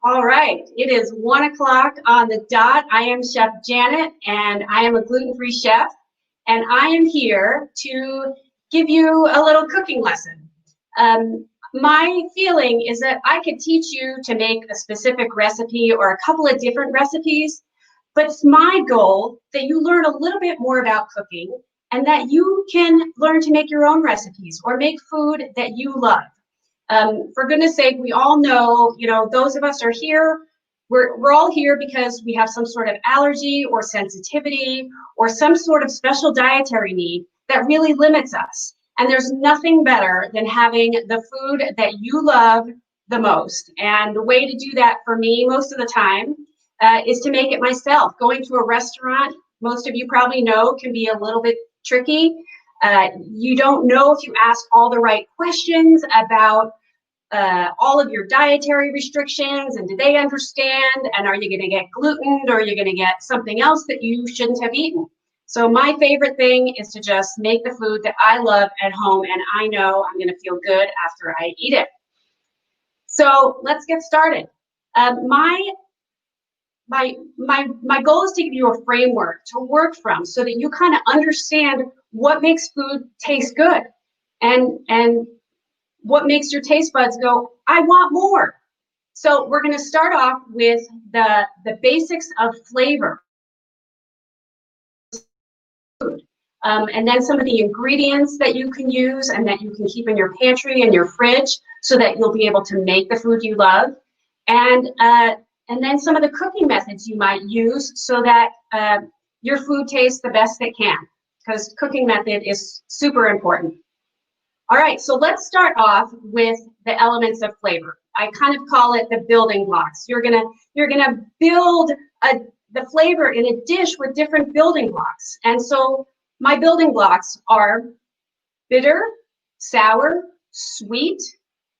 All right, it is 1 o'clock on the dot. I am Chef Janet, and I am a gluten-free chef, and I am here to give you a little cooking lesson. My feeling is that I could teach you to make a specific recipe or a couple of different recipes, but it's my goal that you learn a little bit more about cooking and that you can learn to make your own recipes or make food that you love. For goodness sake, we all know, those of us are here, we're all here because we have some sort of allergy or sensitivity or some sort of special dietary need that really limits us. And there's nothing better than having the food that you love the most. And the way to do that for me most of the time is to make it myself. Going to a restaurant, most of you probably know, can be a little bit tricky. You don't know if you ask all the right questions about all of your dietary restrictions, and do they understand, and are you going to get gluten, or are you going to get something else that you shouldn't have eaten? So my favorite thing is to just make the food that I love at home, and I know I'm going to feel good after I eat it. So let's get started. My goal is to give you a framework to work from so that you kind of understand what makes food taste good and what makes your taste buds go, I want more. So we're going to start off with the basics of flavor. And then some of the ingredients that you can use and that you can keep in your pantry and your fridge so that you'll be able to make the food you love. And then some of the cooking methods you might use so that your food tastes the best it can, because cooking method is super important. All right, so let's start off with the elements of flavor. I kind of call it the building blocks. You're gonna build the flavor in a dish with different building blocks. And so my building blocks are bitter, sour, sweet,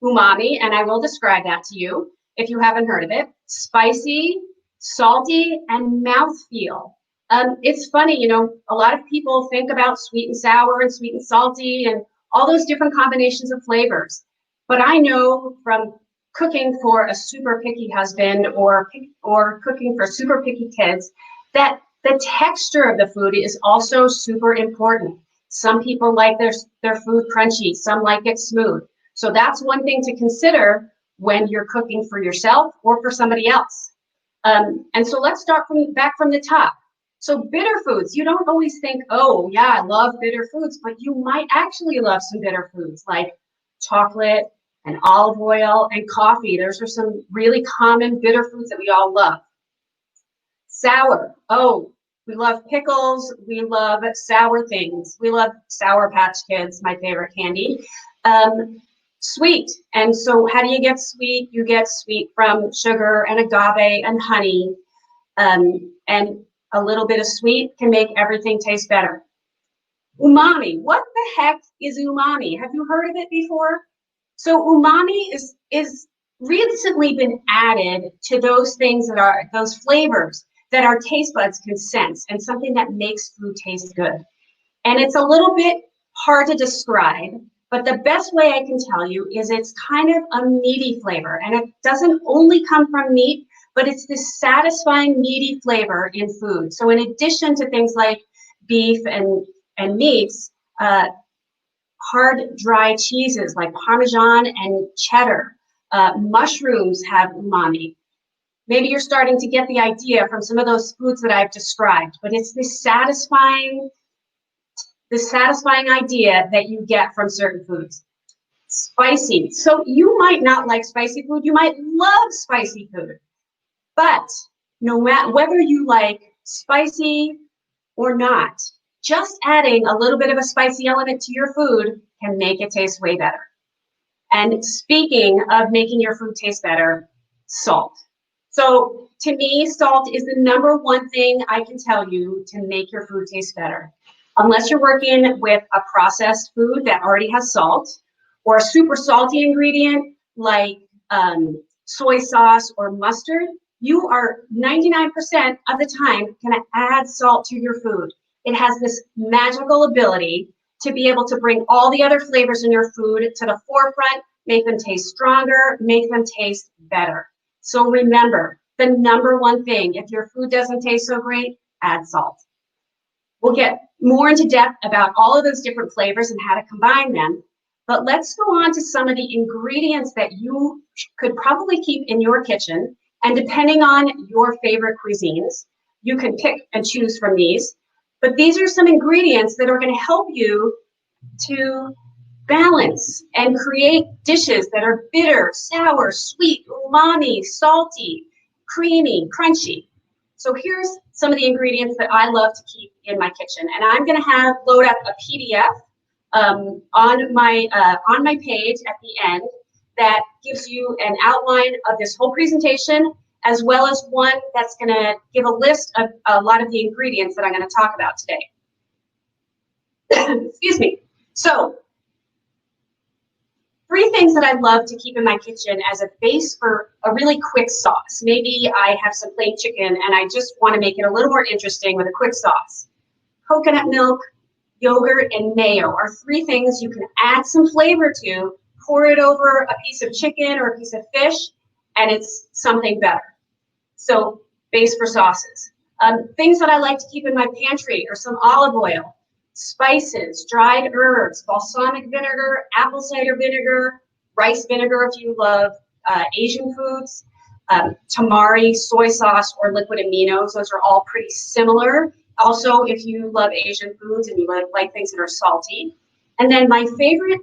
umami, and I will describe that to you if you haven't heard of it, spicy, salty, and mouthfeel. It's funny, a lot of people think about sweet and sour and sweet and salty and all those different combinations of flavors. But I know from cooking for a super picky husband or cooking for super picky kids that the texture of the food is also super important. Some people like their food crunchy, some like it smooth. So that's one thing to consider when you're cooking for yourself or for somebody else. And so let's start back from the top. So bitter foods, you don't always think, oh yeah, I love bitter foods, but you might actually love some bitter foods like chocolate and olive oil and coffee. Those are some really common bitter foods that we all love. Sour, oh, we love pickles, we love sour things. We love Sour Patch Kids, my favorite candy. Sweet, and so how do you get sweet? You get sweet from sugar and agave and honey, and a little bit of sweet can make everything taste better. Umami, what the heck is umami? Have you heard of it before? So umami is recently been added to those things that are, those flavors that our taste buds can sense and something that makes food taste good. And it's a little bit hard to describe, but the best way I can tell you is it's kind of a meaty flavor, and it doesn't only come from meat, but it's this satisfying meaty flavor in food. So in addition to things like beef and meats, hard dry cheeses like Parmesan and cheddar, mushrooms have umami. Maybe you're starting to get the idea from some of those foods that I've described, but it's this satisfying idea that you get from certain foods. Spicy. So you might not like spicy food, you might love spicy food. But no matter whether you like spicy or not, just adding a little bit of a spicy element to your food can make it taste way better. And speaking of making your food taste better, salt. So to me, salt is the number one thing I can tell you to make your food taste better. Unless you're working with a processed food that already has salt, or a super salty ingredient like soy sauce or mustard, you are 99% of the time going to add salt to your food. It has this magical ability to be able to bring all the other flavors in your food to the forefront, make them taste stronger, make them taste better. So remember, the number one thing, if your food doesn't taste so great, add salt. We'll get more into depth about all of those different flavors and how to combine them. But let's go on to some of the ingredients that you could probably keep in your kitchen. And depending on your favorite cuisines, you can pick and choose from these. But these are some ingredients that are going to help you to balance and create dishes that are bitter, sour, sweet, umami, salty, creamy, crunchy. So here's some of the ingredients that I love to keep in my kitchen. And I'm going to load up a PDF on my page at the end that gives you an outline of this whole presentation, as well as one that's going to give a list of a lot of the ingredients that I'm going to talk about today. Excuse me. So 3 things that I love to keep in my kitchen as a base for a really quick sauce. Maybe I have some plain chicken and I just want to make it a little more interesting with a quick sauce. Coconut milk, yogurt, and mayo are 3 things you can add some flavor to, pour it over a piece of chicken or a piece of fish, and it's something better. So base for sauces. Things that I like to keep in my pantry are some olive oil, spices, dried herbs, balsamic vinegar, apple cider vinegar, rice vinegar if you love Asian foods, tamari, soy sauce, or liquid aminos. Those are all pretty similar. Also, if you love Asian foods and you like things that are salty. And then my favorite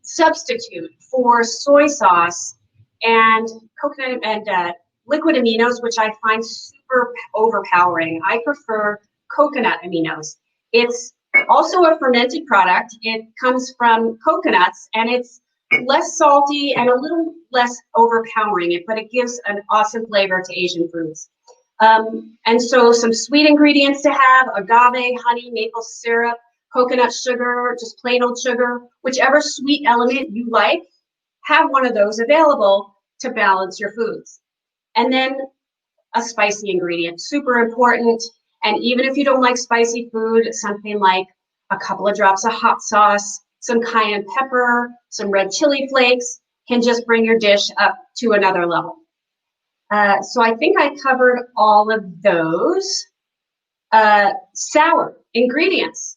substitute for soy sauce and coconut and liquid aminos, which I find super overpowering. I prefer coconut aminos. It's also a fermented product. It comes from coconuts, and it's less salty and a little less overpowering, but it gives an awesome flavor to Asian foods. And so some sweet ingredients to have: agave, honey, maple syrup, coconut sugar, just plain old sugar, whichever sweet element you like, have one of those available to balance your foods. And then a spicy ingredient, super important. And even if you don't like spicy food, something like a couple of drops of hot sauce, some cayenne pepper, some red chili flakes can just bring your dish up to another level. So I think I covered all of those. Sour ingredients,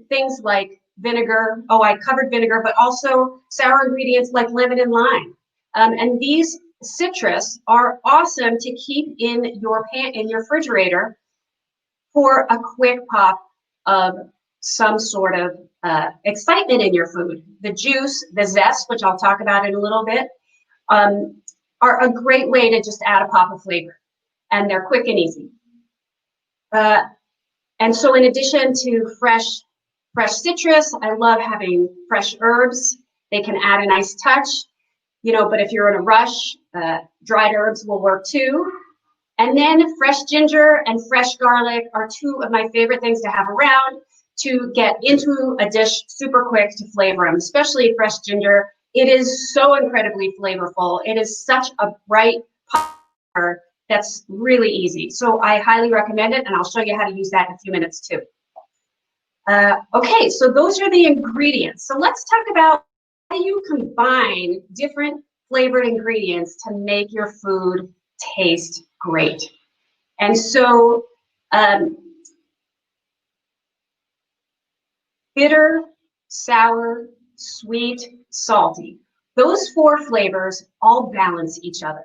things like vinegar. Oh, I covered vinegar, but also sour ingredients like lemon and lime. And these citrus are awesome to keep in your refrigerator for a quick pop of some sort of excitement in your food. The juice, the zest, which I'll talk about in a little bit, are a great way to just add a pop of flavor, and they're quick and easy. And so in addition to fresh citrus, I love having fresh herbs. They can add a nice touch, but if you're in a rush, dried herbs will work too. And then fresh ginger and fresh garlic are 2 of my favorite things to have around to get into a dish super quick to flavor them, especially fresh ginger. It is so incredibly flavorful. It is such a bright color that's really easy. So I highly recommend it, and I'll show you how to use that in a few minutes too. Okay, so those are the ingredients. So let's talk about how you combine different flavored ingredients to make your food taste great. And so bitter, sour, sweet, salty. Those 4 flavors all balance each other.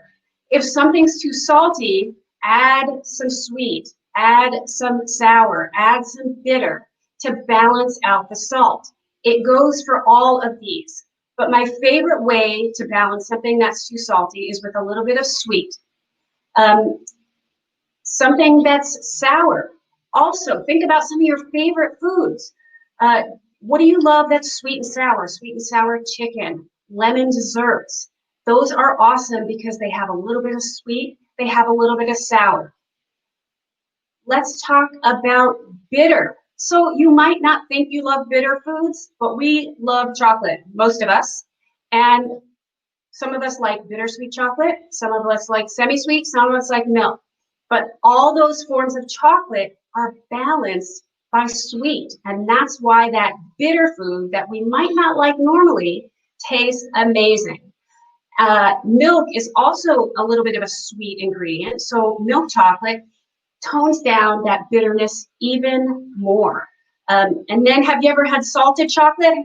If something's too salty, add some sweet, add some sour, add some bitter to balance out the salt. It goes for all of these. But my favorite way to balance something that's too salty is with a little bit of sweet. Something that's sour. Also, think about some of your favorite foods. What do you love that's sweet and sour? Sweet and sour chicken, lemon desserts. Those are awesome because they have a little bit of sweet, they have a little bit of sour. Let's talk about bitter. So you might not think you love bitter foods, but we love chocolate, most of us. And some of us like bittersweet chocolate, some of us like semi-sweet, some of us like milk. But all those forms of chocolate are balanced by sweet. And that's why that bitter food that we might not like normally tastes amazing. Milk is also a little bit of a sweet ingredient. So milk chocolate tones down that bitterness even more. And then have you ever had salted chocolate?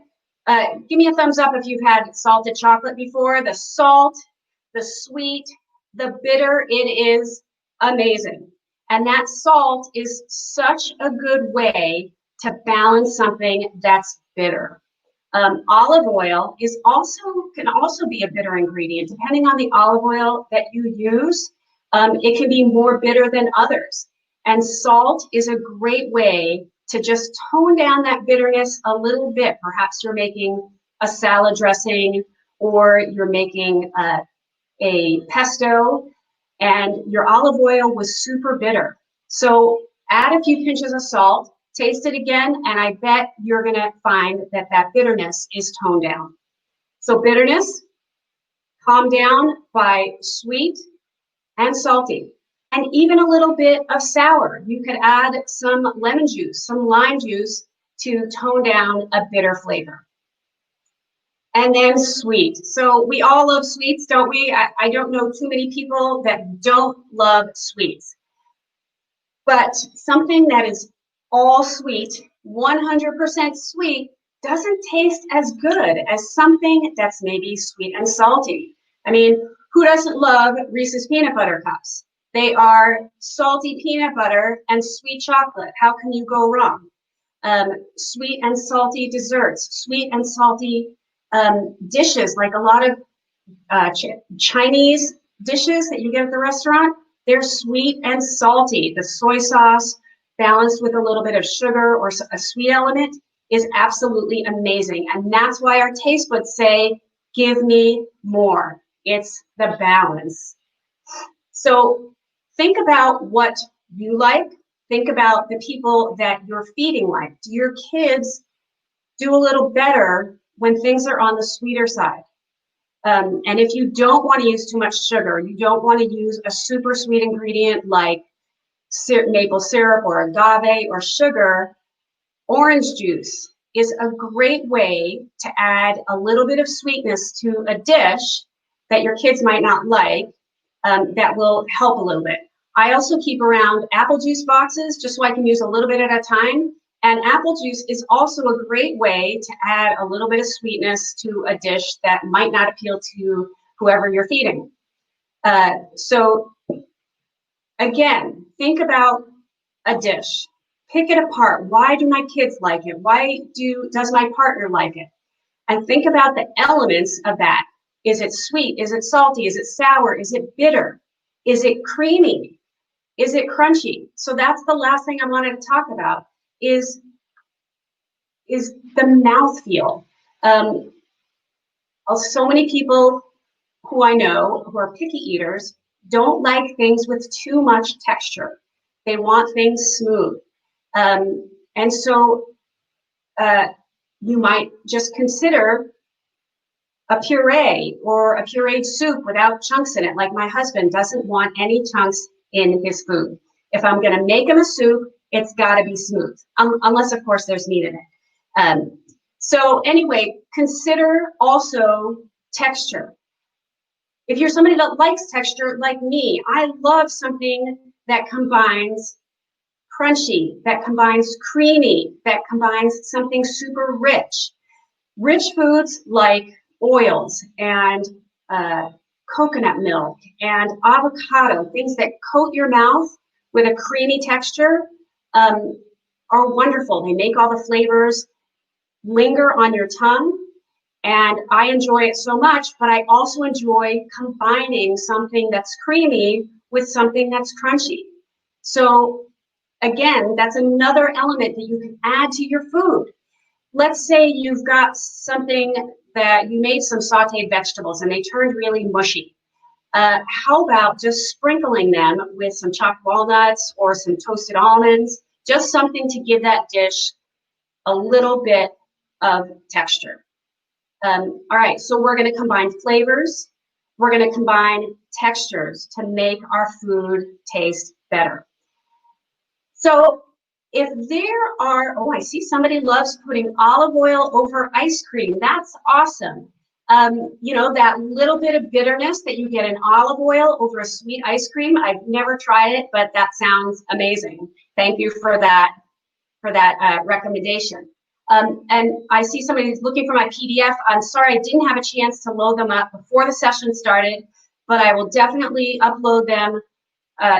Give me a thumbs up if you've had salted chocolate before. The salt, the sweet, the bitter, it is amazing. And that salt is such a good way to balance something that's bitter. Olive oil can also be a bitter ingredient. Depending on the olive oil that you use, it can be more bitter than others. And salt is a great way to just tone down that bitterness a little bit. Perhaps you're making a salad dressing, or you're making a pesto, and your olive oil was super bitter. So add a few pinches of salt, taste it again, and I bet you're going to find that that bitterness is toned down. So bitterness, calmed down by sweet and salty, and even a little bit of sour. You could add some lemon juice, some lime juice to tone down a bitter flavor. And then sweet. So we all love sweets, don't we? I don't know too many people that don't love sweets. But something that is all sweet, 100% sweet, doesn't taste as good as something that's maybe sweet and salty. I mean, who doesn't love Reese's peanut butter cups? They are salty peanut butter and sweet chocolate. How can you go wrong? Sweet and salty desserts, sweet and salty dishes, like a lot of Chinese dishes that you get at the restaurant, they're sweet and salty. The soy sauce balanced with a little bit of sugar or a sweet element is absolutely amazing. And that's why our taste buds say, give me more. It's the balance. So think about what you like. Think about the people that you're feeding like. Do your kids do a little better when things are on the sweeter side? And if you don't want to use too much sugar, you don't want to use a super sweet ingredient like maple syrup or agave or sugar, orange juice is a great way to add a little bit of sweetness to a dish that your kids might not like, that will help a little bit. I also keep around apple juice boxes just so I can use a little bit at a time. And apple juice is also a great way to add a little bit of sweetness to a dish that might not appeal to whoever you're feeding. So again, think about a dish. Pick it apart. Why do my kids like it? Why does my partner like it? And think about the elements of that. Is it sweet? Is it salty? Is it sour? Is it bitter? Is it creamy? Is it crunchy? So that's the last thing I wanted to talk about is the mouthfeel. So many people who I know who are picky eaters don't like things with too much texture. They want things smooth. And so you might just consider a puree or a pureed soup without chunks in it. Like my husband doesn't want any chunks in his food. If I'm going to make him a soup, it's got to be smooth, unless, of course, there's meat in it. So anyway, consider also texture. If you're somebody that likes texture like me, I love something that combines crunchy, that combines creamy, that combines something super rich. Rich foods like oils and coconut milk and avocado, things that coat your mouth with a creamy texture, are wonderful. They make all the flavors linger on your tongue, and I enjoy it so much, but I also enjoy combining something that's creamy with something that's crunchy. So again, that's another element that you can add to your food. Let's say you've got something that you made some sauteed vegetables and they turned really mushy. How about just sprinkling them with some chopped walnuts or some toasted almonds, just something to give that dish a little bit of texture. All right, so we're going to combine flavors. We're going to combine textures to make our food taste better. So if there are, oh, I see somebody loves putting olive oil over ice cream. That's awesome. you know, that little bit of bitterness that you get in olive oil over a sweet ice cream. I've never tried it, but that sounds amazing. Thank you for that recommendation. And I see somebody who's looking for my PDF. I'm sorry I didn't have a chance to load them up before the session started, but I will definitely upload them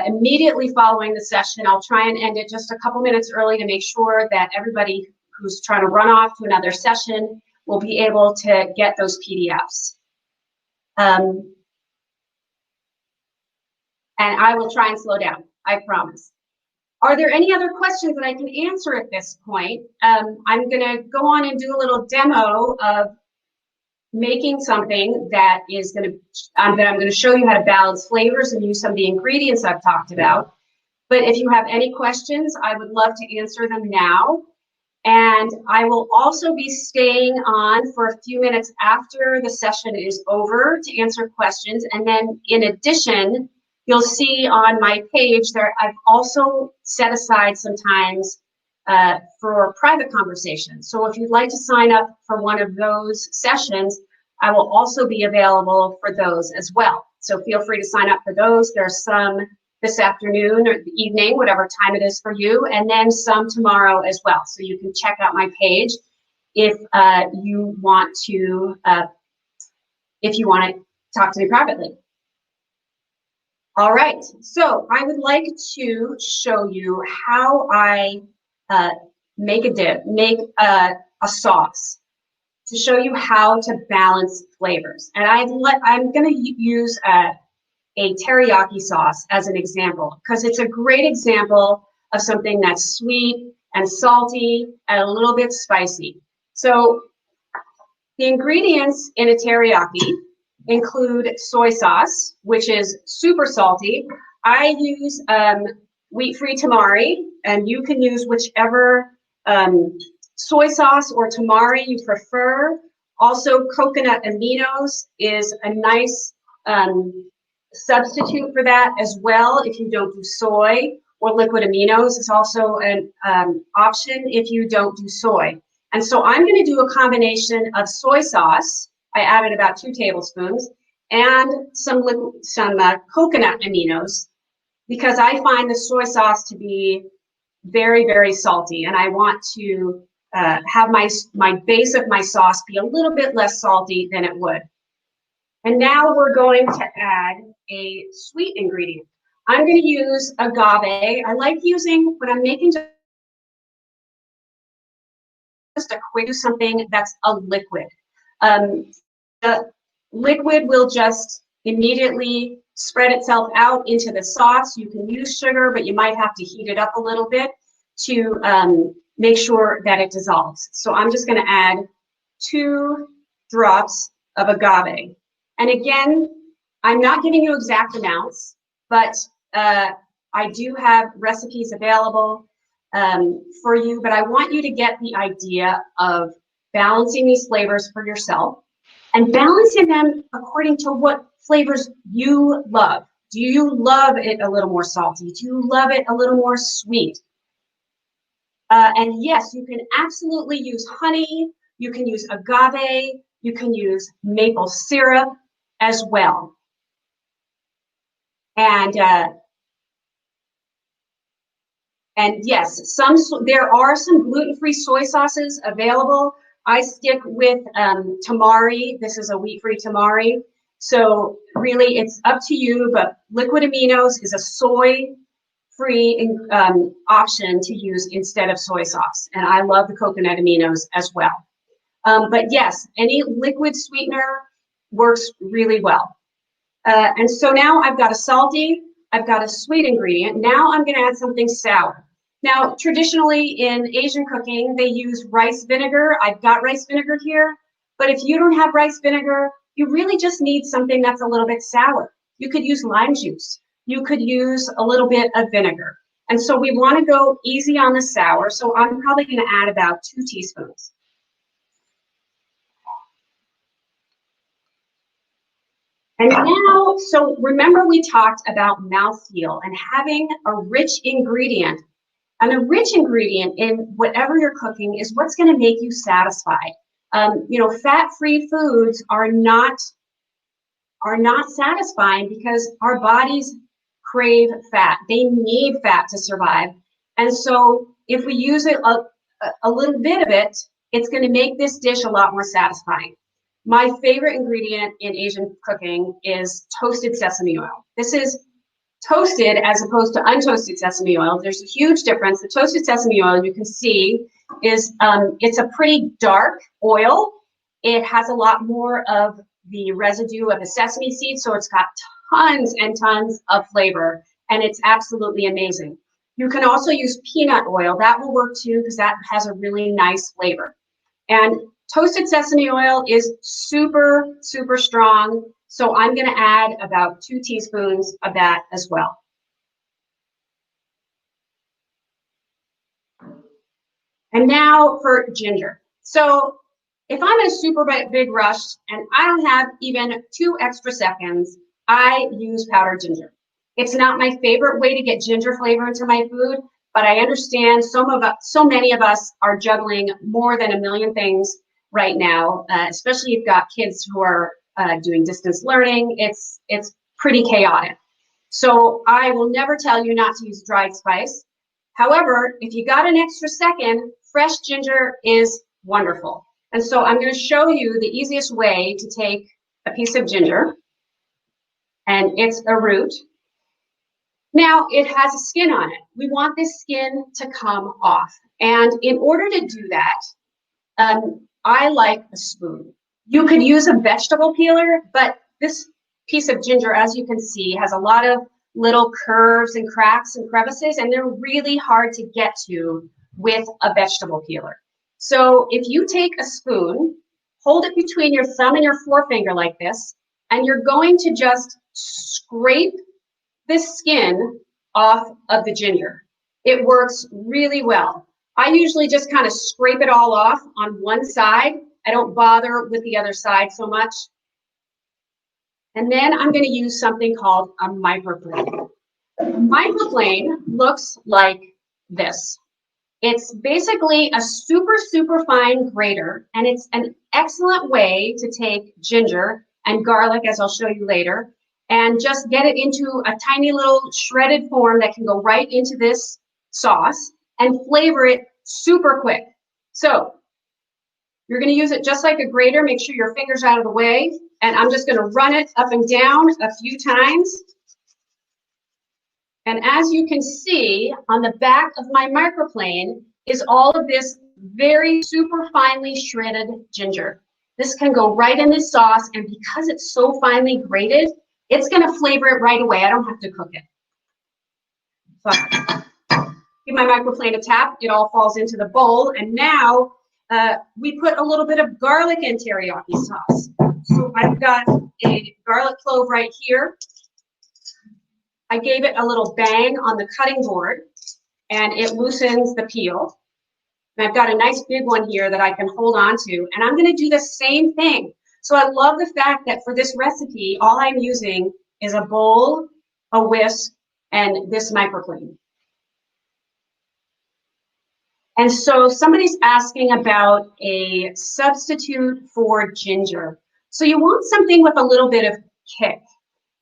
immediately following the session. I'll try and end it just a couple minutes early to make sure that everybody who's trying to run off to another session will be able to get those PDFs. And I will try and slow down, I promise. Are there any other questions that I can answer at this point? I'm going to go on and do a little demo of making something that is going to, I'm going to show you how to balance flavors and use some of the ingredients I've talked about. But if you have any questions, I would love to answer them now. And I will also be staying on for a few minutes after the session is over to answer questions. And then in addition, you'll see on my page there, I've also set aside some times for private conversations. So if you'd like to sign up for one of those sessions, I will also be available for those as well. So feel free to sign up for those. There's some this afternoon or the evening, whatever time it is for you, and then some tomorrow as well. So you can check out my page if you want to talk to me privately. All right, so I would like to show you how I make a sauce, to show you how to balance flavors. And I'm going to use a teriyaki sauce as an example, because it's a great example of something that's sweet and salty and a little bit spicy. So the ingredients in a teriyaki include soy sauce, which is super salty. I use wheat-free tamari, and you can use whichever soy sauce or tamari you prefer. Also, coconut aminos is a nice substitute for that as well if you don't do soy, or liquid aminos is also an option if you don't do soy. And so I'm going to do a combination of soy sauce. I added about 2 tablespoons, and some coconut aminos, because I find the soy sauce to be very, very salty, and I want to have my base of my sauce be a little bit less salty than it would. And now we're going to add a sweet ingredient. I'm going to use agave. I like using, when I'm making just a quick something that's a liquid. The liquid will just immediately spread itself out into the sauce. You can use sugar, but you might have to heat it up a little bit to make sure that it dissolves. So I'm just going to add 2 drops of agave. And again, I'm not giving you exact amounts, but I do have recipes available for you, but I want you to get the idea of balancing these flavors for yourself and balancing them according to what flavors you love. Do you love it a little more salty? Do you love it a little more sweet? And yes, you can absolutely use honey, you can use agave, you can use maple syrup as well. And yes, there are some gluten-free soy sauces available. I stick with tamari. This is a wheat-free tamari. So really, it's up to you, but liquid aminos is a soy-free option to use instead of soy sauce. And I love the coconut aminos as well. But yes, any liquid sweetener works really well. And so now I've got a salty, I've got a sweet ingredient. Now I'm going to add something sour. Now, traditionally in Asian cooking, they use rice vinegar. I've got rice vinegar here, but if you don't have rice vinegar, you really just need something that's a little bit sour. You could use lime juice. You could use a little bit of vinegar. And so we want to go easy on the sour, so I'm probably going to add about 2 teaspoons. And now, so remember we talked about mouthfeel and having a rich ingredient. And a rich ingredient in whatever you're cooking is what's going to make you satisfied. You know, fat-free foods are not satisfying because our bodies crave fat. They need fat to survive. And so if we use it a little bit of it, it's going to make this dish a lot more satisfying. My favorite ingredient in Asian cooking is toasted sesame oil. This is toasted as opposed to untoasted sesame oil. There's a huge difference. The toasted sesame oil, you can see, is it's a pretty dark oil. It has a lot more of the residue of the sesame seed, so it's got tons and tons of flavor, and it's absolutely amazing. You can also use peanut oil. That will work too because that has a really nice flavor. And toasted sesame oil is super, super strong, so I'm going to add about 2 teaspoons of that as well. And now for ginger. So if I'm in a super big rush and I don't have even 2 extra seconds, I use powdered ginger. It's not my favorite way to get ginger flavor into my food, but I understand so many of us are juggling more than a million things right now, especially if you've got kids who are doing distance learning. It's pretty chaotic. So I will never tell you not to use dried spice. However, if you got an extra second, fresh ginger is wonderful. And so I'm going to show you the easiest way to take a piece of ginger, and it's a root. Now, it has a skin on it. We want this skin to come off. And in order to do that, I like a spoon. You could use a vegetable peeler, but this piece of ginger, as you can see, has a lot of little curves and cracks and crevices, and they're really hard to get to with a vegetable peeler. So if you take a spoon, hold it between your thumb and your forefinger like this, and you're going to just scrape this skin off of the ginger. It works really well. I usually just kind of scrape it all off on one side. I don't bother with the other side so much. And then I'm going to use something called a microplane. A microplane looks like this. It's basically a super, super fine grater, and it's an excellent way to take ginger and garlic, as I'll show you later, and just get it into a tiny little shredded form that can go right into this sauce and flavor it super quick. So you're going to use it just like a grater. Make sure your finger's out of the way, and I'm just going to run it up and down a few times. And as you can see, on the back of my microplane is all of this very super finely shredded ginger. This can go right in this sauce, and because it's so finely grated, it's going to flavor it right away. I don't have to cook it. So give my microplane a tap. It all falls into the bowl, and now we put a little bit of garlic in teriyaki sauce. So I've got a garlic clove right here. I gave it a little bang on the cutting board, and it loosens the peel. And I've got a nice big one here that I can hold on to, and I'm going to do the same thing. So I love the fact that for this recipe, all I'm using is a bowl, a whisk, and this microplane. And so somebody's asking about a substitute for ginger. So you want something with a little bit of kick.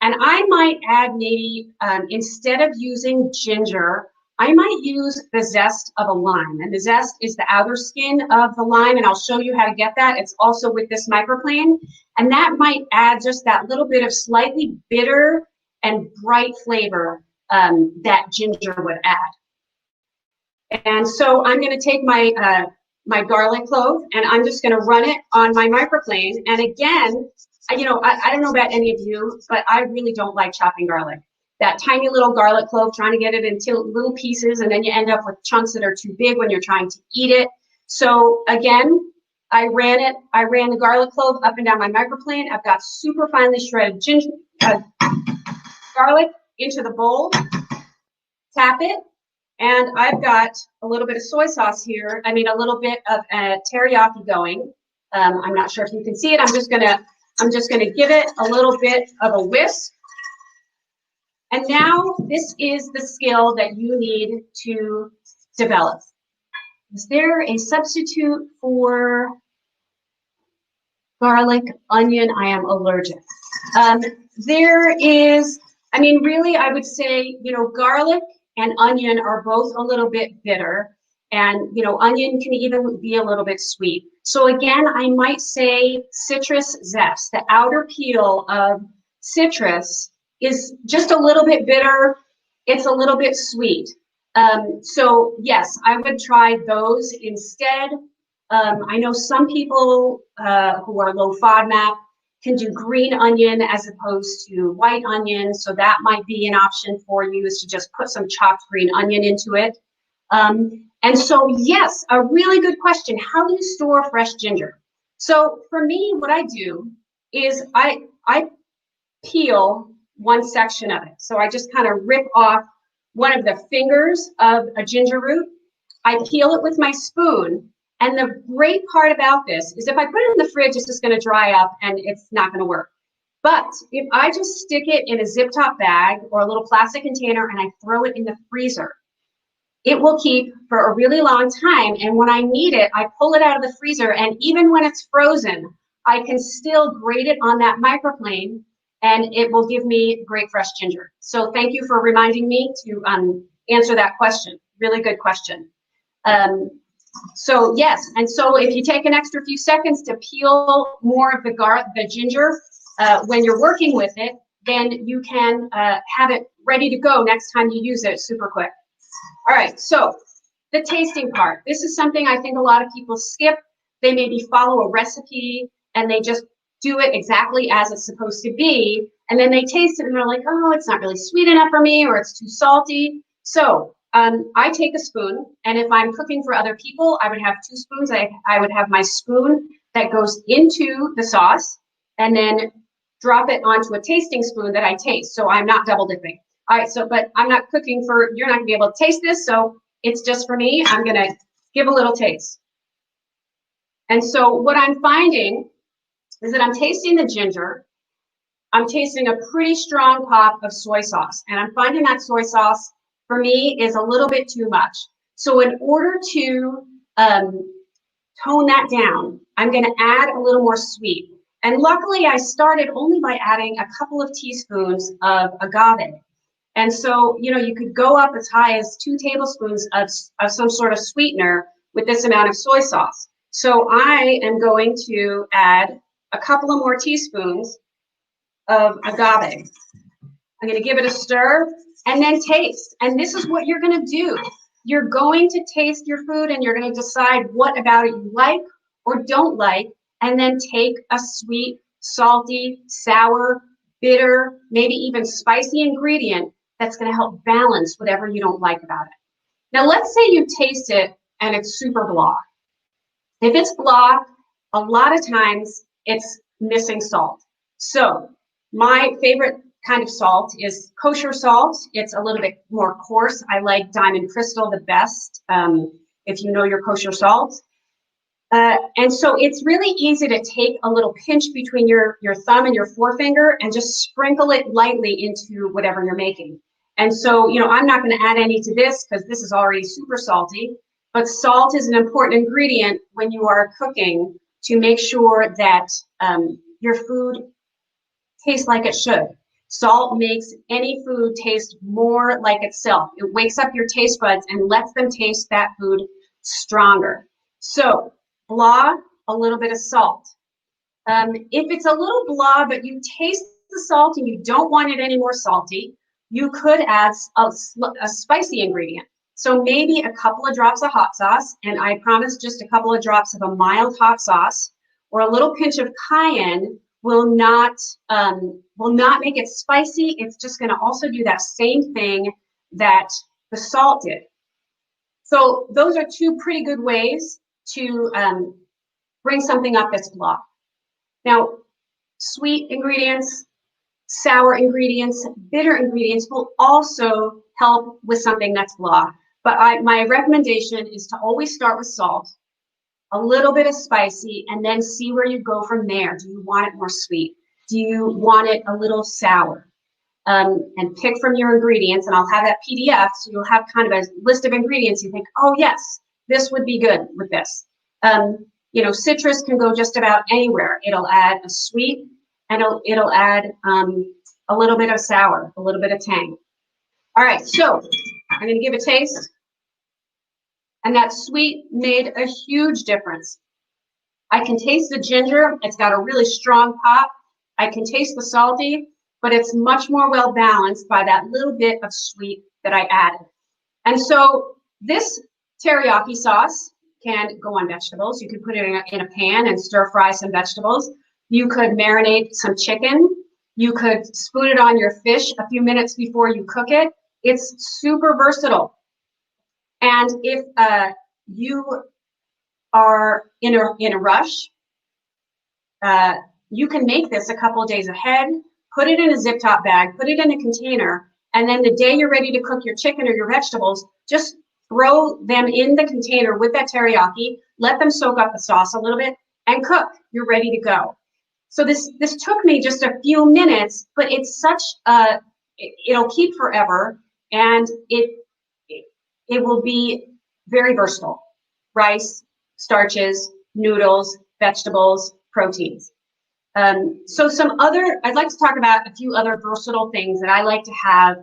And I might add maybe, instead of using ginger, I might use the zest of a lime. And the zest is the outer skin of the lime, and I'll show you how to get that. It's also with this microplane. And that might add just that little bit of slightly bitter and bright flavor that ginger would add. And so I'm going to take my, my garlic clove, and I'm just going to run it on my microplane. And again, you know, I don't know about any of you, but I really don't like chopping garlic. That tiny little garlic clove, trying to get it into little pieces, and then you end up with chunks that are too big when you're trying to eat it. So again, I ran the garlic clove up and down my microplane. I've got super finely shredded ginger, garlic into the bowl, tap it, and I've got a little bit of soy sauce here. I mean, a little bit of teriyaki going. I'm not sure if you can see it. I'm just gonna give it a little bit of a whisk. And now this is the skill that you need to develop. Is there a substitute for Garlic, onion, I am allergic. There is, I mean, really, I would say, you know, garlic and onion are both a little bit bitter, and, you know, onion can even be a little bit sweet. So again, I might say citrus zest. The outer peel of citrus is just a little bit bitter. It's a little bit sweet. So yes, I would try those instead. I know some people who are low FODMAP can do green onion as opposed to white onion. So that might be an option for you, is to just put some chopped green onion into it. And so, yes, a really good question. How do you store fresh ginger? So for me, what I do is I peel one section of it. So I just kind of rip off one of the fingers of a ginger root. I peel it with my spoon. And the great part about this is if I put it in the fridge, it's just going to dry up and it's not going to work. But if I just stick it in a zip top bag or a little plastic container and I throw it in the freezer, it will keep for a really long time. And when I need it, I pull it out of the freezer. And even when it's frozen, I can still grate it on that microplane and it will give me great fresh ginger. So thank you for reminding me to answer that question. Really good question. So yes, and so if you take an extra few seconds to peel more of the ginger when you're working with it, then you can have it ready to go next time you use it super quick. All right, so the tasting part. This is something I think a lot of people skip. They maybe follow a recipe and they just do it exactly as it's supposed to be, and then they taste it and they're like, oh, it's not really sweet enough for me, or it's too salty. So I take a spoon, and if I'm cooking for other people, I would have 2 spoons. I would have my spoon that goes into the sauce, and then drop it onto a tasting spoon that I taste. So I'm not double dipping. All right, so, but I'm not cooking for, you're not gonna be able to taste this, so it's just for me. I'm gonna give a little taste. And so what I'm finding is that I'm tasting the ginger. I'm tasting a pretty strong pop of soy sauce, and I'm finding that soy sauce for me is a little bit too much. So in order to tone that down, I'm going to add a little more sweet. And luckily, I started only by adding a couple of teaspoons of agave. And so, you know, you could go up as high as 2 tablespoons of some sort of sweetener with this amount of soy sauce. So I am going to add a couple of more teaspoons of agave. I'm going to give it a stir and then taste. And this is what you're going to do. You're going to taste your food and you're going to decide what about it you like or don't like, and then take a sweet, salty, sour, bitter, maybe even spicy ingredient that's going to help balance whatever you don't like about it. Now, let's say you taste it and it's super blah. If it's blah, a lot of times it's missing salt. So my favorite kind of salt is kosher salt. It's a little bit more coarse. I like Diamond Crystal the best, if you know your kosher salt. And so it's really easy to take a little pinch between your thumb and your forefinger and just sprinkle it lightly into whatever you're making. And so, you know, I'm not going to add any to this because this is already super salty, but salt is an important ingredient when you are cooking to make sure that your food tastes like it should. Salt makes any food taste more like itself. It wakes up your taste buds and lets them taste that food stronger. So blah, a little bit of salt. If it's a little blah, but you taste the salt and you don't want it any more salty, you could add a spicy ingredient. So maybe a couple of drops of hot sauce, and I promise just a couple of drops of a mild hot sauce, or a little pinch of cayenne will not make it spicy. It's just going to also do that same thing that the salt did. So those are 2 pretty good ways to bring something up that's blah. Now, sweet ingredients, sour ingredients, bitter ingredients will also help with something that's blah. But my recommendation is to always start with salt, a little bit of spicy, and then see where you go from there. Do you want it more sweet? Do you want it a little sour? And pick from your ingredients, and I'll have that PDF, so you'll have kind of a list of ingredients. You think, oh yes, this would be good with this. You know, citrus can go just about anywhere. It'll add a sweet, and it'll add a little bit of sour, a little bit of tang. All right, so I'm gonna give a taste. And that sweet made a huge difference. I can taste the ginger. It's got a really strong pop. I can taste the salty, but it's much more well balanced by that little bit of sweet that I added. And so this teriyaki sauce can go on vegetables. You could put it in a pan and stir fry some vegetables. You could marinate some chicken. You could spoon it on your fish a few minutes before you cook it. It's super versatile. And if you are in a rush, you can make this a couple of days ahead, put it in a zip top bag, put it in a container, and then the day you're ready to cook your chicken or your vegetables, just throw them in the container with that teriyaki, let them soak up the sauce a little bit, and cook. You're ready to go. So this took me just a few minutes, but it's such a, it'll keep forever, and it will be very versatile. Rice, starches, noodles, vegetables, proteins. So I'd like to talk about a few other versatile things that I like to have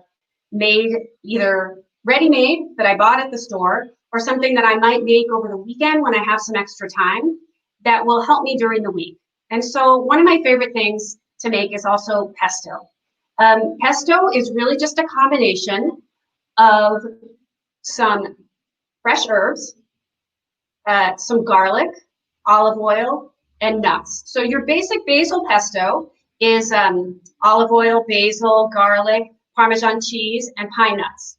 made, either ready-made that I bought at the store, or something that I might make over the weekend when I have some extra time that will help me during the week. And so one of my favorite things to make is also pesto. Pesto is really just a combination of some fresh herbs, some garlic, olive oil, and nuts. So your basic basil pesto is olive oil, basil, garlic, Parmesan cheese, and pine nuts.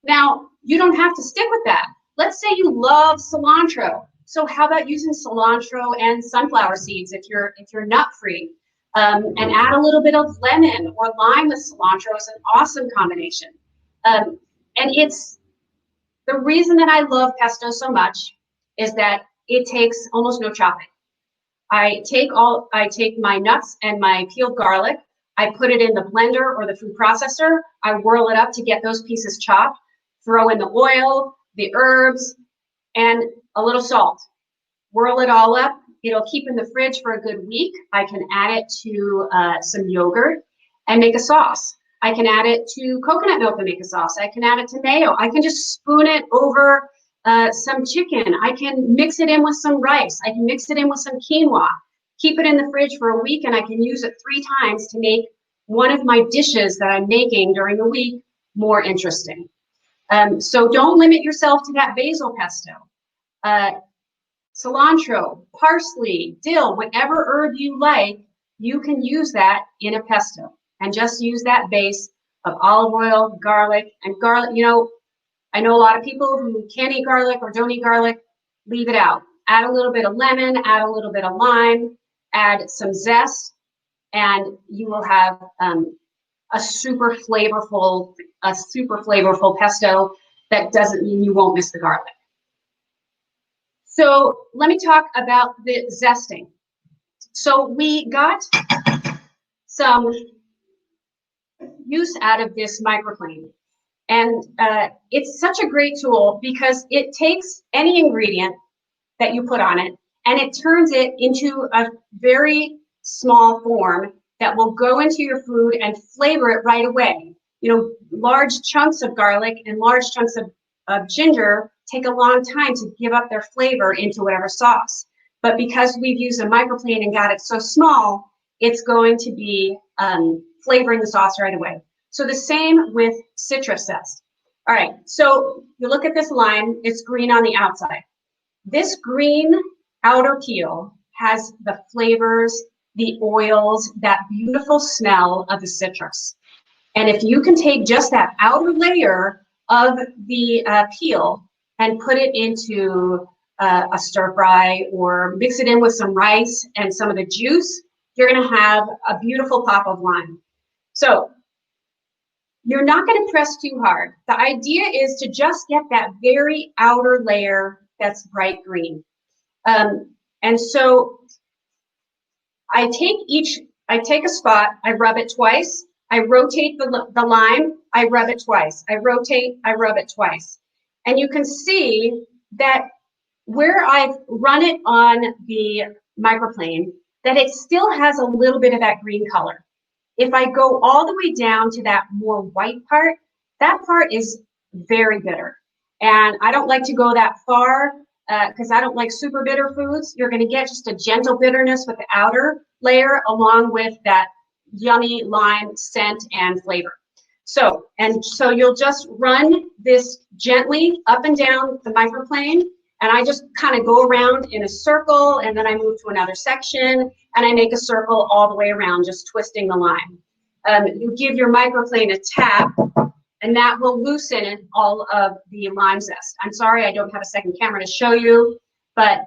Now, you don't have to stick with that. Let's say you love cilantro. So how about using cilantro and sunflower seeds if you're nut free? And add a little bit of lemon or lime with cilantro is an awesome combination. And it's the reason that I love pesto so much is that it takes almost no chopping. I take my nuts and my peeled garlic, I put it in the blender or the food processor, I whirl it up to get those pieces chopped, throw in the oil, the herbs, and a little salt. Whirl it all up. It'll keep in the fridge for a good week. I can add it to some yogurt and make a sauce. I can add it to coconut milk and make a sauce. I can add it to mayo. I can just spoon it over some chicken. I can mix it in with some rice. I can mix it in with some quinoa. Keep it in the fridge for a week, and I can use it 3 times to make one of my dishes that I'm making during the week more interesting. So don't limit yourself to that basil pesto. Cilantro, parsley, dill, whatever herb you like, you can use that in a pesto. And just use that base of olive oil, garlic, and garlic. You know, I know a lot of people who can't eat garlic or don't eat garlic, leave it out. Add a little bit of lemon, add a little bit of lime, add some zest, and you will have a super flavorful pesto that doesn't mean you won't miss the garlic. So let me talk about the zesting. So we got some use out of this microplane. And it's such a great tool because it takes any ingredient that you put on it and it turns it into a very small form that will go into your food and flavor it right away. You know, large chunks of garlic and large chunks of ginger take a long time to give up their flavor into whatever sauce. But because we've used a microplane and got it so small, it's going to be flavoring the sauce right away. So the same with citrus zest. All right, so you look at this lime, it's green on the outside. This green outer peel has the flavors, the oils, that beautiful smell of the citrus. And if you can take just that outer layer of the peel and put it into a stir fry or mix it in with some rice and some of the juice, you're gonna have a beautiful pop of lime. So you're not gonna press too hard. The idea is to just get that very outer layer that's bright green. And so I take a spot, I rub it twice, I rotate the lime, I rub it twice. I rotate, I rub it twice. And you can see that where I've run it on the microplane, that it still has a little bit of that green color. If I go all the way down to that more white part, that part is very bitter. And I don't like to go that far because I don't like super bitter foods. You're going to get just a gentle bitterness with the outer layer along with that yummy lime scent and flavor. So you'll just run this gently up and down the microplane, and I just kind of go around in a circle, and then I move to another section, and I make a circle all the way around, just twisting the lime. You give your microplane a tap, and that will loosen all of the lime zest. I'm sorry I don't have a second camera to show you, but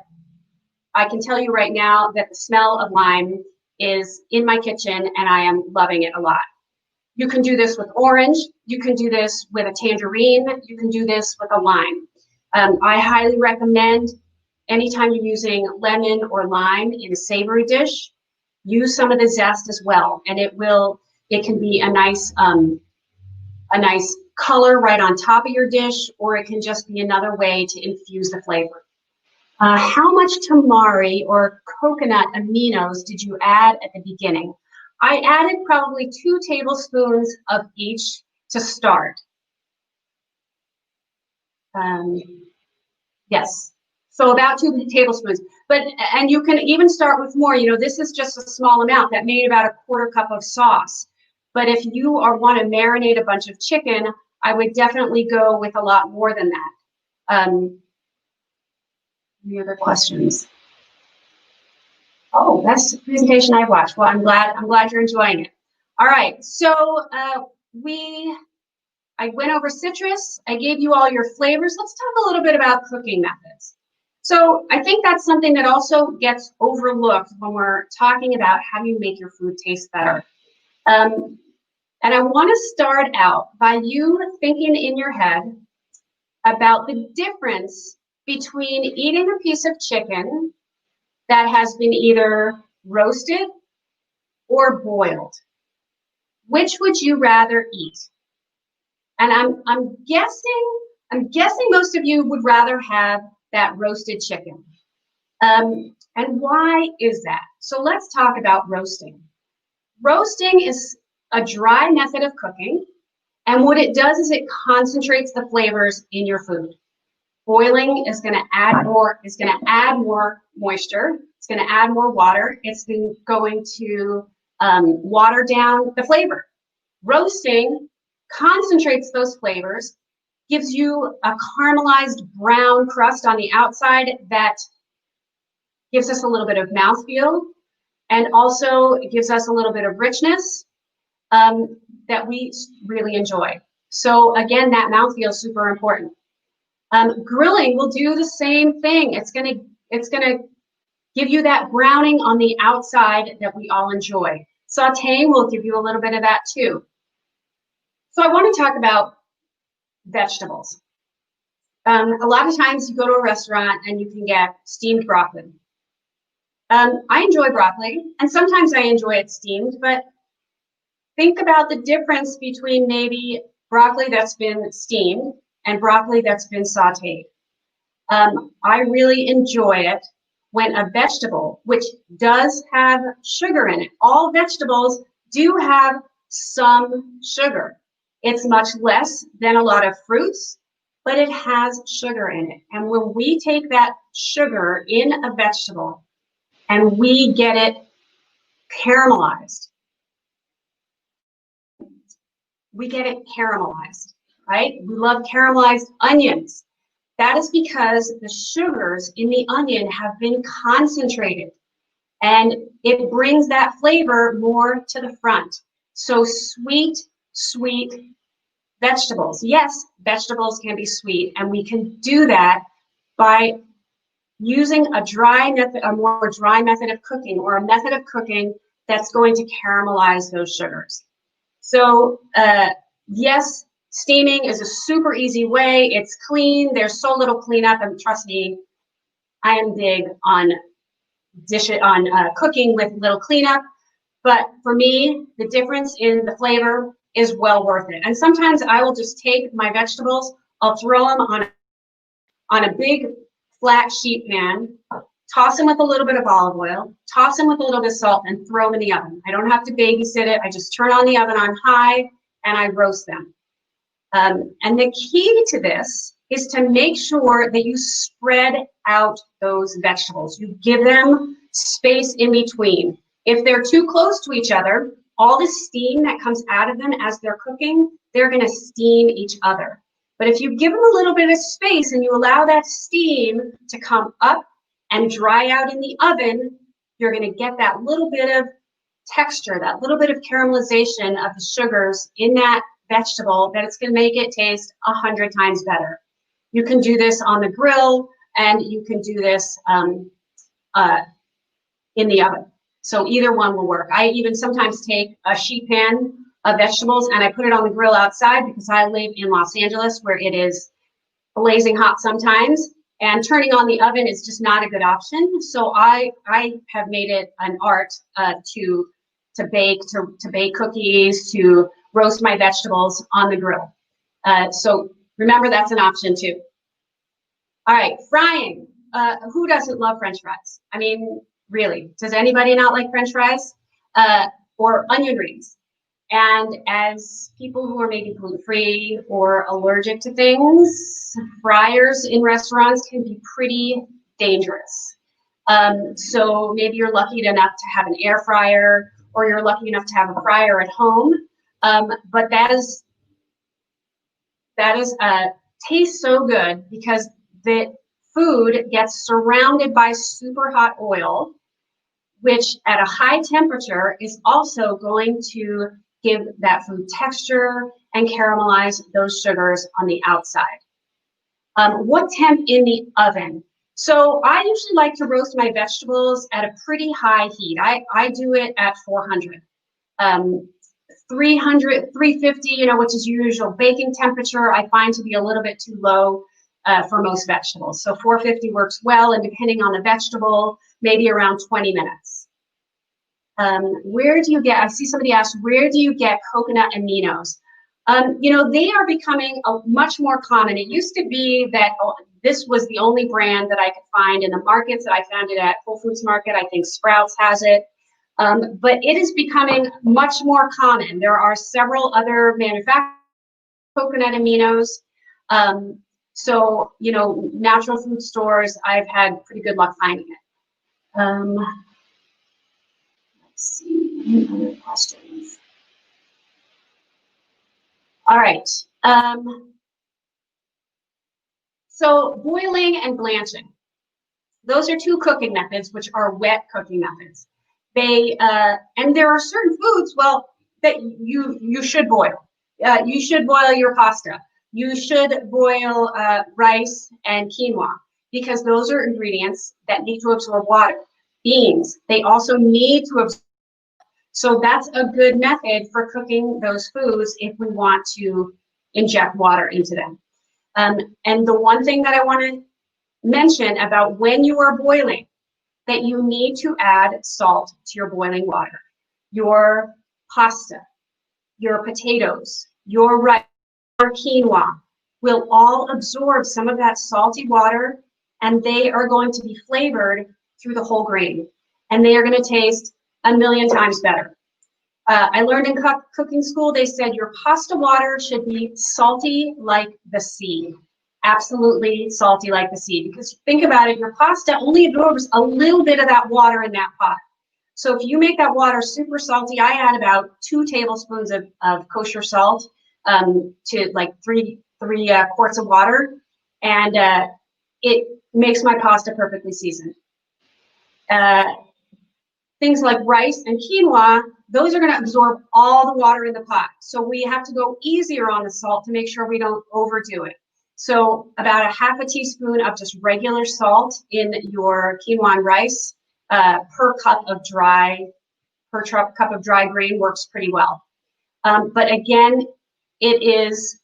I can tell you right now that the smell of lime is in my kitchen, and I am loving it a lot. You can do this with orange. You can do this with a tangerine. You can do this with a lime. I highly recommend anytime you're using lemon or lime in a savory dish, use some of the zest as well, and it can be a nice color right on top of your dish, or it can just be another way to infuse the flavor. How much tamari or coconut aminos did you add at the beginning? I added probably 2 tablespoons of each to start. Yes, so about 2 tablespoons. And you can even start with more. You know, this is just a small amount that made about a 1/4 cup of sauce. But if you want to marinate a bunch of chicken, I would definitely go with a lot more than that. Any other questions? Oh, that's the presentation I've watched. Well, I'm glad you're enjoying it. All right, so I went over citrus. I gave you all your flavors. Let's talk a little bit about cooking methods. So I think that's something that also gets overlooked when we're talking about how you make your food taste better. And I want to start out by you thinking in your head about the difference between eating a piece of chicken that has been either roasted or boiled. Which would you rather eat? And I'm guessing most of you would rather have that roasted chicken. And why is that? So let's talk about roasting. Roasting is a dry method of cooking, and what it does is it concentrates the flavors in your food. Boiling is going to add more moisture. It's going to add more water. It's going to water down the flavor. Roasting concentrates those flavors, gives you a caramelized brown crust on the outside that gives us a little bit of mouthfeel, and also gives us a little bit of richness that we really enjoy. So again, that mouthfeel is super important. Grilling will do the same thing. It's gonna give you that browning on the outside that we all enjoy. Sauteing will give you a little bit of that too. So I want to talk about vegetables. A lot of times you go to a restaurant and you can get steamed broccoli. I enjoy broccoli, and sometimes I enjoy it steamed, but think about the difference between maybe broccoli that's been steamed and broccoli that's been sauteed. I really enjoy it when a vegetable, which does have sugar in it, all vegetables do have some sugar. It's much less than a lot of fruits, but it has sugar in it. And when we take that sugar in a vegetable and we get it caramelized, right? We love caramelized onions. That is because the sugars in the onion have been concentrated, and it brings that flavor more to the front. So sweet vegetables. Yes, vegetables can be sweet, and we can do that by using a more dry method of cooking, or a method of cooking that's going to caramelize those sugars. So yes, steaming is a super easy way. It's clean. There's so little cleanup, and trust me, I am big on cooking with little cleanup. But for me, the difference in the flavor is well worth it. And sometimes I will just take my vegetables, I'll throw them on a big flat sheet pan, toss them with a little bit of olive oil, toss them with a little bit of salt, and throw them in the oven. I don't have to babysit it. I just turn on the oven on high and I roast them. And the key to this is to make sure that you spread out those vegetables. You give them space in between. If they're too close to each other, all the steam that comes out of them as they're cooking, they're going to steam each other. But if you give them a little bit of space and you allow that steam to come up and dry out in the oven, you're going to get that little bit of texture, that little bit of caramelization of the sugars in that vegetable that it's going to make it taste 100 times better. You can do this on the grill, and you can do this in the oven. So either one will work. I even sometimes take a sheet pan of vegetables and I put it on the grill outside because I live in Los Angeles where it is blazing hot sometimes, and turning on the oven is just not a good option. So I have made it an art to bake cookies, to roast my vegetables on the grill. So remember, that's an option too. All right, frying. Who doesn't love French fries? I mean, really, does anybody not like French fries? Or onion rings? And as people who are maybe gluten-free or allergic to things, fryers in restaurants can be pretty dangerous. So maybe you're lucky enough to have an air fryer, or you're lucky enough to have a fryer at home. But that tastes so good because the food gets surrounded by super hot oil, which at a high temperature is also going to give that food texture and caramelize those sugars on the outside. What temp in the oven? So I usually like to roast my vegetables at a pretty high heat. I do it at 400. 300, 350, which is usual baking temperature, I find to be a little bit too low for most vegetables. So 450 works well, and depending on the vegetable, maybe around 20 minutes. Where do you get, I see somebody asked, where do you get coconut aminos? They are becoming much more common. It used to be that this was the only brand that I could find in the markets. That I found it at Whole Foods Market. I think Sprouts has it. But it is becoming much more common. There are several other manufacturers of coconut aminos. So, natural food stores, I've had pretty good luck finding it. Let's see, any other questions? All right. So boiling and blanching. Those are two cooking methods, which are wet cooking methods. And there are certain foods, that you should boil. You should boil your pasta. You should boil rice and quinoa, because those are ingredients that need to absorb water. Beans, they also need to absorb. So that's a good method for cooking those foods if we want to inject water into them. And the one thing that I want to mention about when you are boiling, that you need to add salt to your boiling water. Your pasta, your potatoes, your rice, your quinoa will all absorb some of that salty water, and they are going to be flavored through the whole grain, and they are going to taste a million times better. I learned in cooking school, they said your pasta water should be salty like the sea. Absolutely salty like the sea, because think about it, your pasta only absorbs a little bit of that water in that pot. So if you make that water super salty, I add about 2 tablespoons of kosher salt to like three quarts of water, and it makes my pasta perfectly seasoned. Things like rice and quinoa, those are going to absorb all the water in the pot. So we have to go easier on the salt to make sure we don't overdo it. So about a half a teaspoon of just regular salt in your quinoa and rice per cup of dry grain works pretty well. But again, it is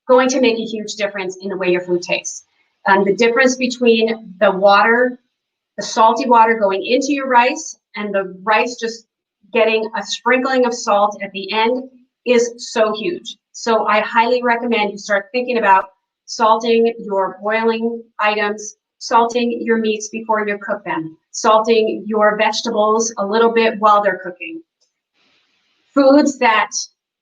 going to make a huge difference in the way your food tastes. The difference between the salty water going into your rice and the rice just getting a sprinkling of salt at the end is so huge. So I highly recommend you start thinking about salting your boiling items salting your meats before you cook them, salting your vegetables a little bit while they're cooking. Foods that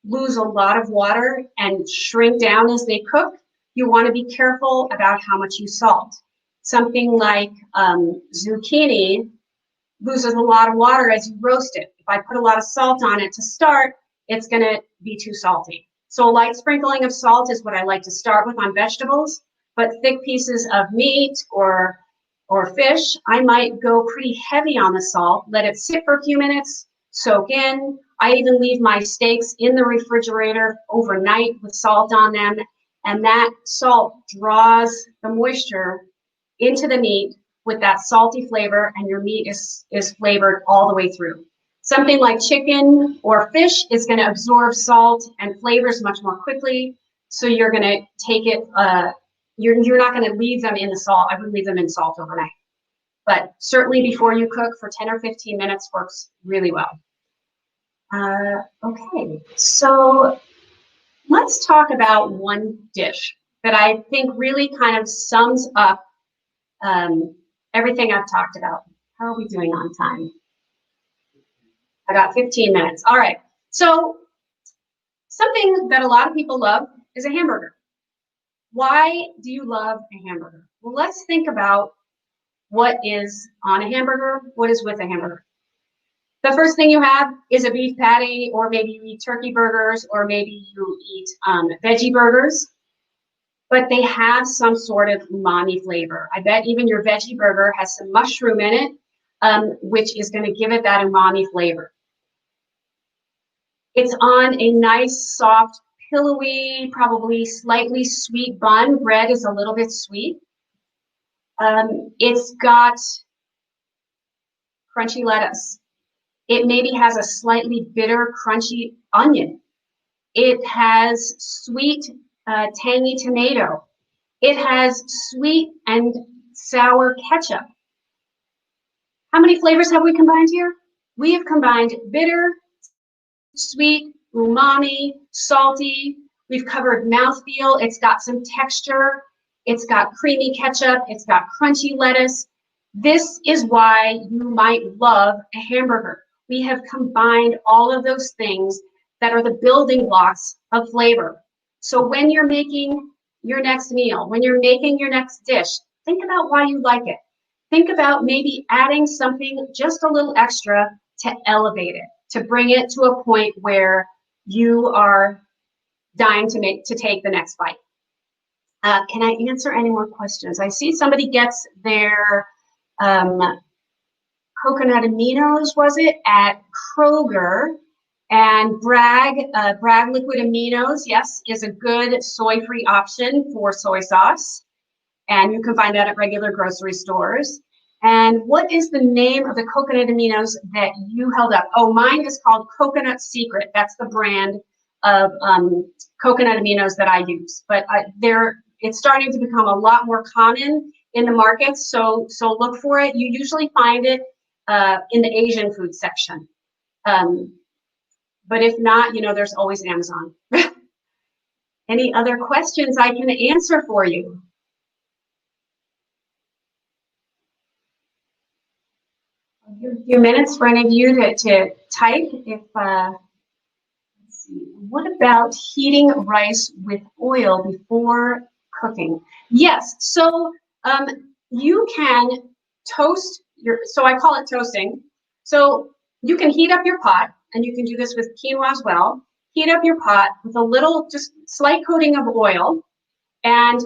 lose a lot of water and shrink down as they cook, you want to be careful about how much you salt. Something like zucchini loses a lot of water as you roast it. If I put a lot of salt on it to start, it's going to be too salty. So a light sprinkling of salt is what I like to start with on vegetables, but thick pieces of meat or fish, I might go pretty heavy on the salt, let it sit for a few minutes, soak in. I even leave my steaks in the refrigerator overnight with salt on them, and that salt draws the moisture into the meat with that salty flavor, and your meat is flavored all the way through. Something like chicken or fish is going to absorb salt and flavors much more quickly, so you're going to take it, you're not going to leave them in the salt. I would leave them in salt overnight. But certainly before you cook for 10 or 15 minutes works really well. Okay, so let's talk about one dish that I think really kind of sums up everything I've talked about. How are we doing on time? I got 15 minutes. All right. So something that a lot of people love is a hamburger. Why do you love a hamburger? Well, let's think about what is on a hamburger, what is with a hamburger. The first thing you have is a beef patty, or maybe you eat turkey burgers, or maybe you eat veggie burgers, but they have some sort of umami flavor. I bet even your veggie burger has some mushroom in it, which is going to give it that umami flavor. It's on a nice, soft, pillowy, probably slightly sweet bun. Bread is a little bit sweet. It's got crunchy lettuce. It maybe has a slightly bitter, crunchy onion. It has sweet, tangy tomato. It has sweet and sour ketchup. How many flavors have we combined here? We have combined bitter, sweet, umami, salty. We've covered mouthfeel. It's got some texture. It's got creamy ketchup. It's got crunchy lettuce. This is why you might love a hamburger. We have combined all of those things that are the building blocks of flavor. So when you're making your next meal, when you're making your next dish, think about why you like it. Think about maybe adding something just a little extra to elevate it, to bring it to a point where you are dying to take the next bite. Can I answer any more questions? I see somebody gets their coconut aminos, was it, at Kroger. And Bragg liquid aminos, yes, is a good soy-free option for soy sauce. And you can find that at regular grocery stores. And what is the name of the coconut aminos that you held up? Oh, mine is called Coconut Secret. That's the brand of coconut aminos that I use. But it's starting to become a lot more common in the market, so look for it. You usually find it in the Asian food section. But if not, there's always Amazon. Any other questions I can answer for you? I'll give a few minutes for any of you to type. Let's see. What about heating rice with oil before cooking? Yes, so you can toast so I call it toasting. So you can heat up your pot, and you can do this with quinoa as well. Heat up your pot with a little, just slight coating of oil, and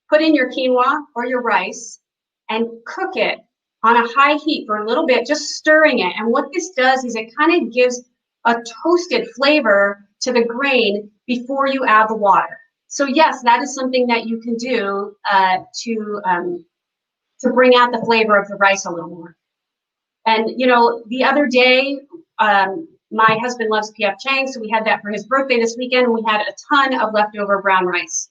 put in your quinoa or your rice and cook it on a high heat for a little bit, just stirring it. And what this does is it kind of gives a toasted flavor to the grain before you add the water. So yes, that is something that you can do to bring out the flavor of the rice a little more. And the other day, my husband loves P.F. Chang, so we had that for his birthday this weekend, and we had a ton of leftover brown rice.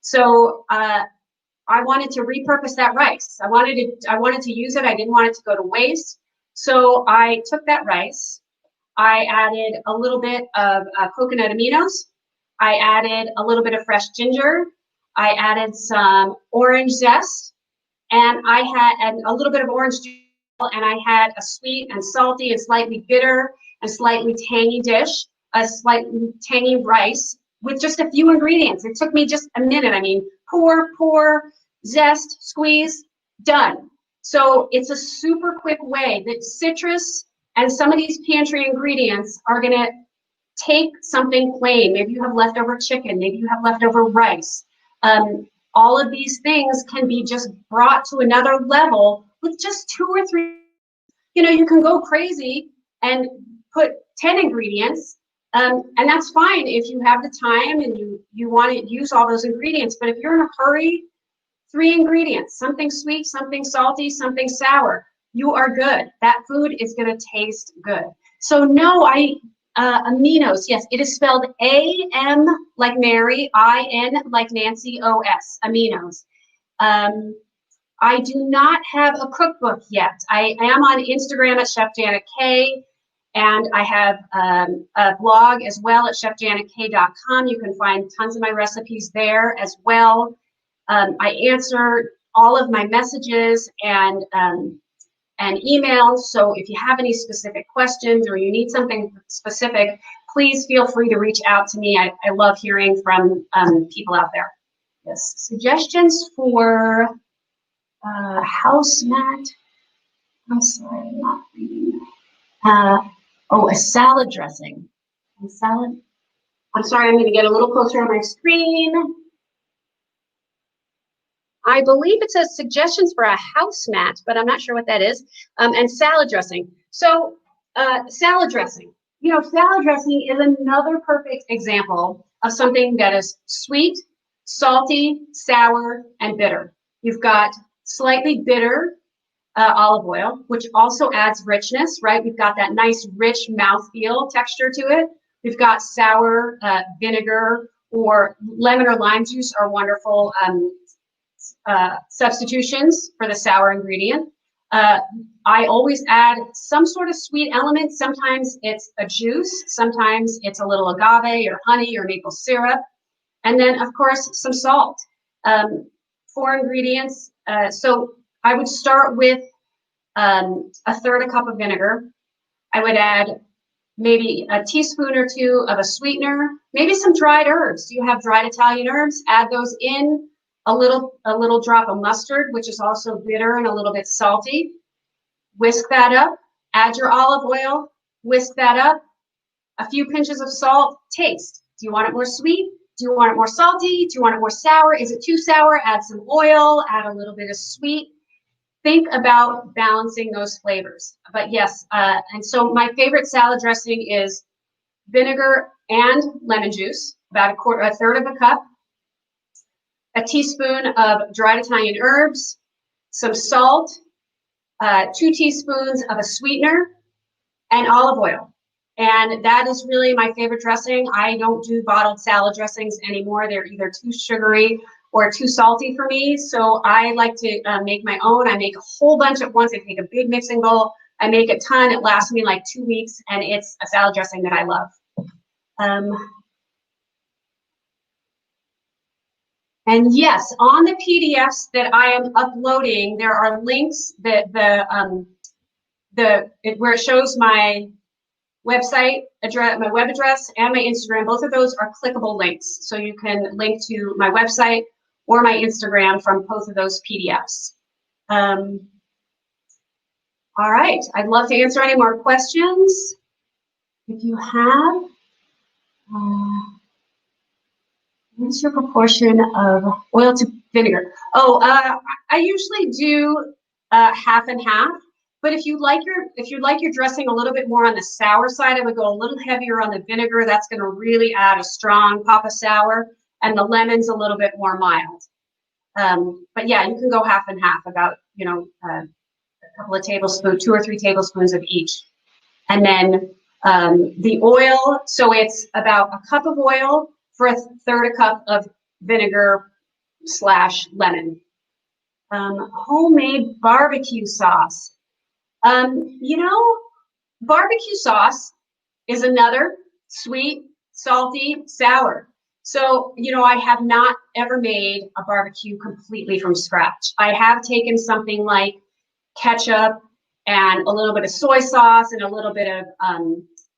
So I wanted to repurpose that rice. I wanted to use it. I didn't want it to go to waste. So I took that rice. I added a little bit of coconut aminos. I added a little bit of fresh ginger. I added some orange zest. and I had a little bit of orange juice, and I had a sweet and salty and slightly bitter and slightly tangy dish, a slightly tangy rice with just a few ingredients. It took me just a minute. I mean, pour, zest, squeeze, done. So it's a super quick way that citrus and some of these pantry ingredients are going to take something plain. Maybe you have leftover chicken, maybe you have leftover rice. All of these things can be just brought to another level with just 2 or 3. You know, you can go crazy and put 10 ingredients, and that's fine if you have the time and you want to use all those ingredients. But if you're in a hurry, 3 ingredients, something sweet, something salty, something sour, you are good. That food is going to taste good. So no, aminos, yes, it is spelled A-M like Mary, I-N like Nancy, O-S, aminos. I do not have a cookbook yet. I am on Instagram at Chef Janet K, and I have a blog as well at chefjanetka.com. You can find tons of my recipes there as well. I answer all of my messages and emails. So if you have any specific questions or you need something specific, please feel free to reach out to me. I love hearing from people out there. Yes, suggestions for house mat. I'm sorry, I'm not reading. A salad dressing. A salad. I'm sorry, I'm going to get a little closer on my screen. I believe it says suggestions for a house mat, but I'm not sure what that is. And salad dressing. So salad dressing. You know, salad dressing is another perfect example of something that is sweet, salty, sour, and bitter. You've got slightly bitter olive oil, which also adds richness, right? We've got that nice, rich mouthfeel texture to it. We've got sour vinegar or lemon or lime juice are wonderful substitutions for the sour ingredient. I always add some sort of sweet element. Sometimes it's a juice, sometimes it's a little agave or honey or maple syrup, and then of course some salt. 4 ingredients. So I would start with a third a cup of vinegar. I would add maybe a teaspoon or 2 of a sweetener, maybe some dried herbs. Do you have dried Italian herbs? Add those in. A little drop of mustard, which is also bitter and a little bit salty. Whisk that up. Add your olive oil. Whisk that up. A few pinches of salt. Taste. Do you want it more sweet? Do you want it more salty? Do you want it more sour? Is it too sour? Add some oil. Add a little bit of sweet. Think about balancing those flavors. But yes, and so my favorite salad dressing is vinegar and lemon juice, about a third of a cup. A teaspoon of dried Italian herbs, some salt, 2 teaspoons of a sweetener, and olive oil. And that is really my favorite dressing. I don't do bottled salad dressings anymore. They're either too sugary or too salty for me. So I like to make my own. I make a whole bunch at once. I take a big mixing bowl. I make a ton. It lasts me like 2 weeks, and it's a salad dressing that I love. And yes, on the PDFs that I am uploading, there are links that where it shows my website address, my web address, and my Instagram. Both of those are clickable links, so you can link to my website or my Instagram from both of those PDFs. All right, I'd love to answer any more questions if you have. What's your proportion of oil to vinegar? Oh, I usually do half and half. But if you like your dressing a little bit more on the sour side, I would go a little heavier on the vinegar. That's going to really add a strong pop of sour, and the lemon's a little bit more mild. But yeah, you can go half and half, about a couple of tablespoons, 2 or 3 tablespoons of each, and then the oil. So it's about a cup of oil for a third a cup of vinegar / lemon. Homemade barbecue sauce. Barbecue sauce is another sweet, salty, sour. So, you know, I have not ever made a barbecue completely from scratch. I have taken something like ketchup and a little bit of soy sauce and a little bit of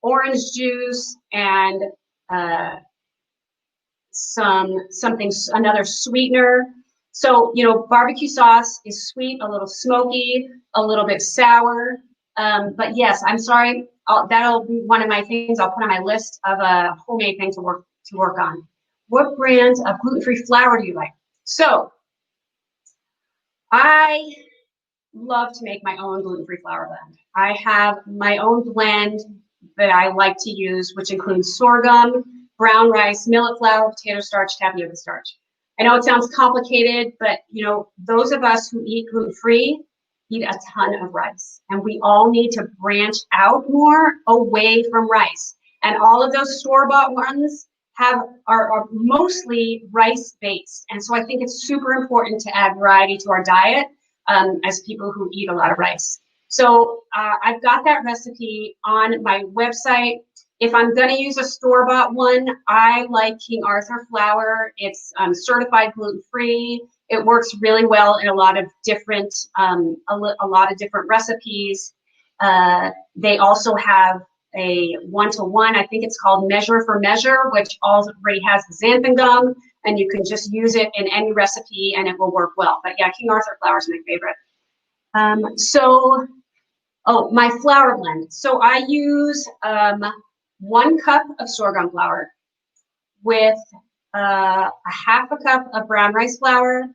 orange juice and uh, another sweetener. So, you know, barbecue sauce is sweet, a little smoky, a little bit sour. But yes, I'm sorry. That'll be one of my things I'll put on my list of a homemade thing to work on. What brand of gluten-free flour do you like? So I love to make my own gluten-free flour blend. I have my own blend that I like to use, which includes sorghum, brown rice, millet flour, potato starch, tapioca starch. I know it sounds complicated, but you know, those of us who eat gluten-free eat a ton of rice, and we all need to branch out more away from rice. And all of those store-bought ones are mostly rice-based, and so I think it's super important to add variety to our diet as people who eat a lot of rice. So I've got that recipe on my website. If I'm going to use a store-bought one, I like King Arthur flour. It's certified gluten-free. It works really well in a lot of different recipes. They also have a one-to-one. I think it's called Measure for Measure, which already has the xanthan gum, and you can just use it in any recipe and it will work well. But yeah, King Arthur flour is my favorite. My flour blend. So I use 1 cup of sorghum flour with a half a cup of brown rice flour,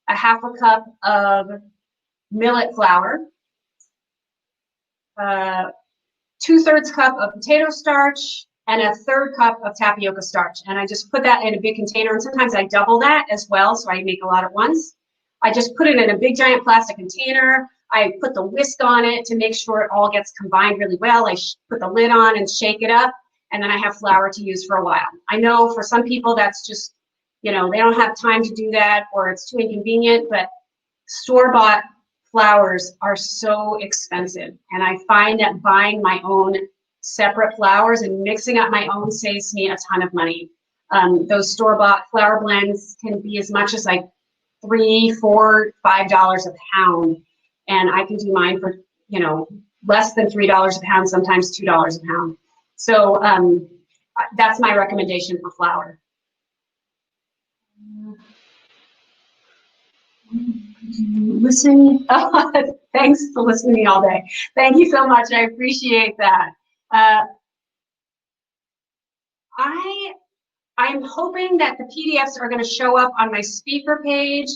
a half a cup of millet flour, 2/3 cup of potato starch, and a 1/3 cup of tapioca starch. And I just put that in a big container. And sometimes I double that as well, so I make a lot at once. I just put it in a big giant plastic container. I put the whisk on it to make sure it all gets combined really well. I put the lid on and shake it up, and then I have flour to use for a while. I know for some people that's just, you know, they don't have time to do that or it's too inconvenient, but store-bought flours are so expensive. And I find that buying my own separate flours and mixing up my own saves me a ton of money. Those store-bought flour blends can be as much as like $3, $4, $5 a pound. And I can do mine for, you know, less than $3 a pound, sometimes $2 a pound. So that's my recommendation for flour. Listen, thanks for listening all day. Thank you so much. I appreciate that. I'm hoping that the PDFs are going to show up on my speaker page.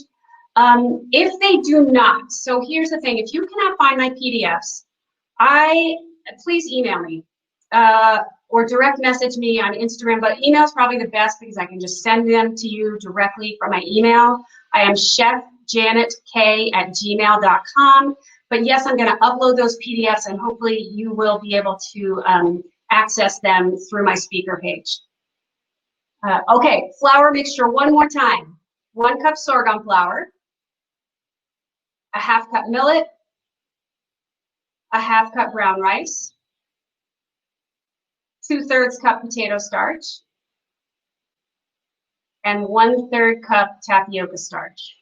If they do not, so here's the thing: if you cannot find my PDFs, please email me or direct message me on Instagram. But email is probably the best because I can just send them to you directly from my email. I am chefjanettk@gmail.com. But yes, I'm going to upload those PDFs, and hopefully you will be able to access them through my speaker page. Okay, flour mixture one more time. 1 cup sorghum flour, a half cup millet, a half cup brown rice, 2/3 cup potato starch, and 1/3 cup tapioca starch.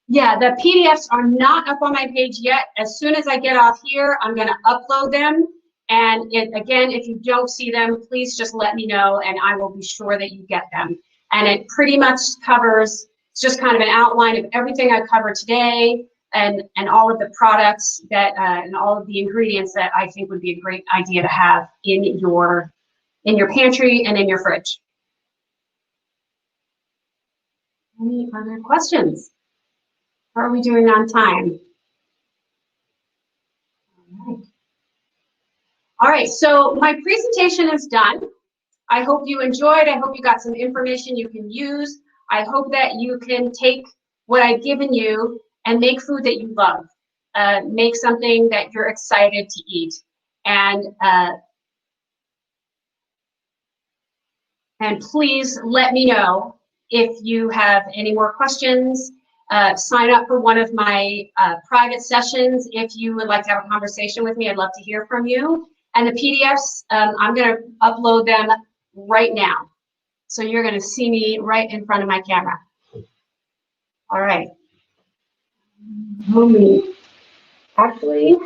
Yeah, the PDFs are not up on my page yet. As soon as I get off here, I'm going to upload them. And again, if you don't see them, please just let me know and I will be sure that you get them. And it pretty much covers, it's just kind of an outline of everything I covered today and all of the products that and all of the ingredients that I think would be a great idea to have in your pantry and in your fridge. Any other questions? How are we doing on time? All right, so my presentation is done. I hope you enjoyed. I hope you got some information you can use. I hope that you can take what I've given you and make food that you love. Make something that you're excited to eat. And please let me know if you have any more questions. Sign up for one of my private sessions if you would like to have a conversation with me. I'd love to hear from you. And the PDFs, I'm going to upload them right now. So you're going to see me right in front of my camera. All right. Actually,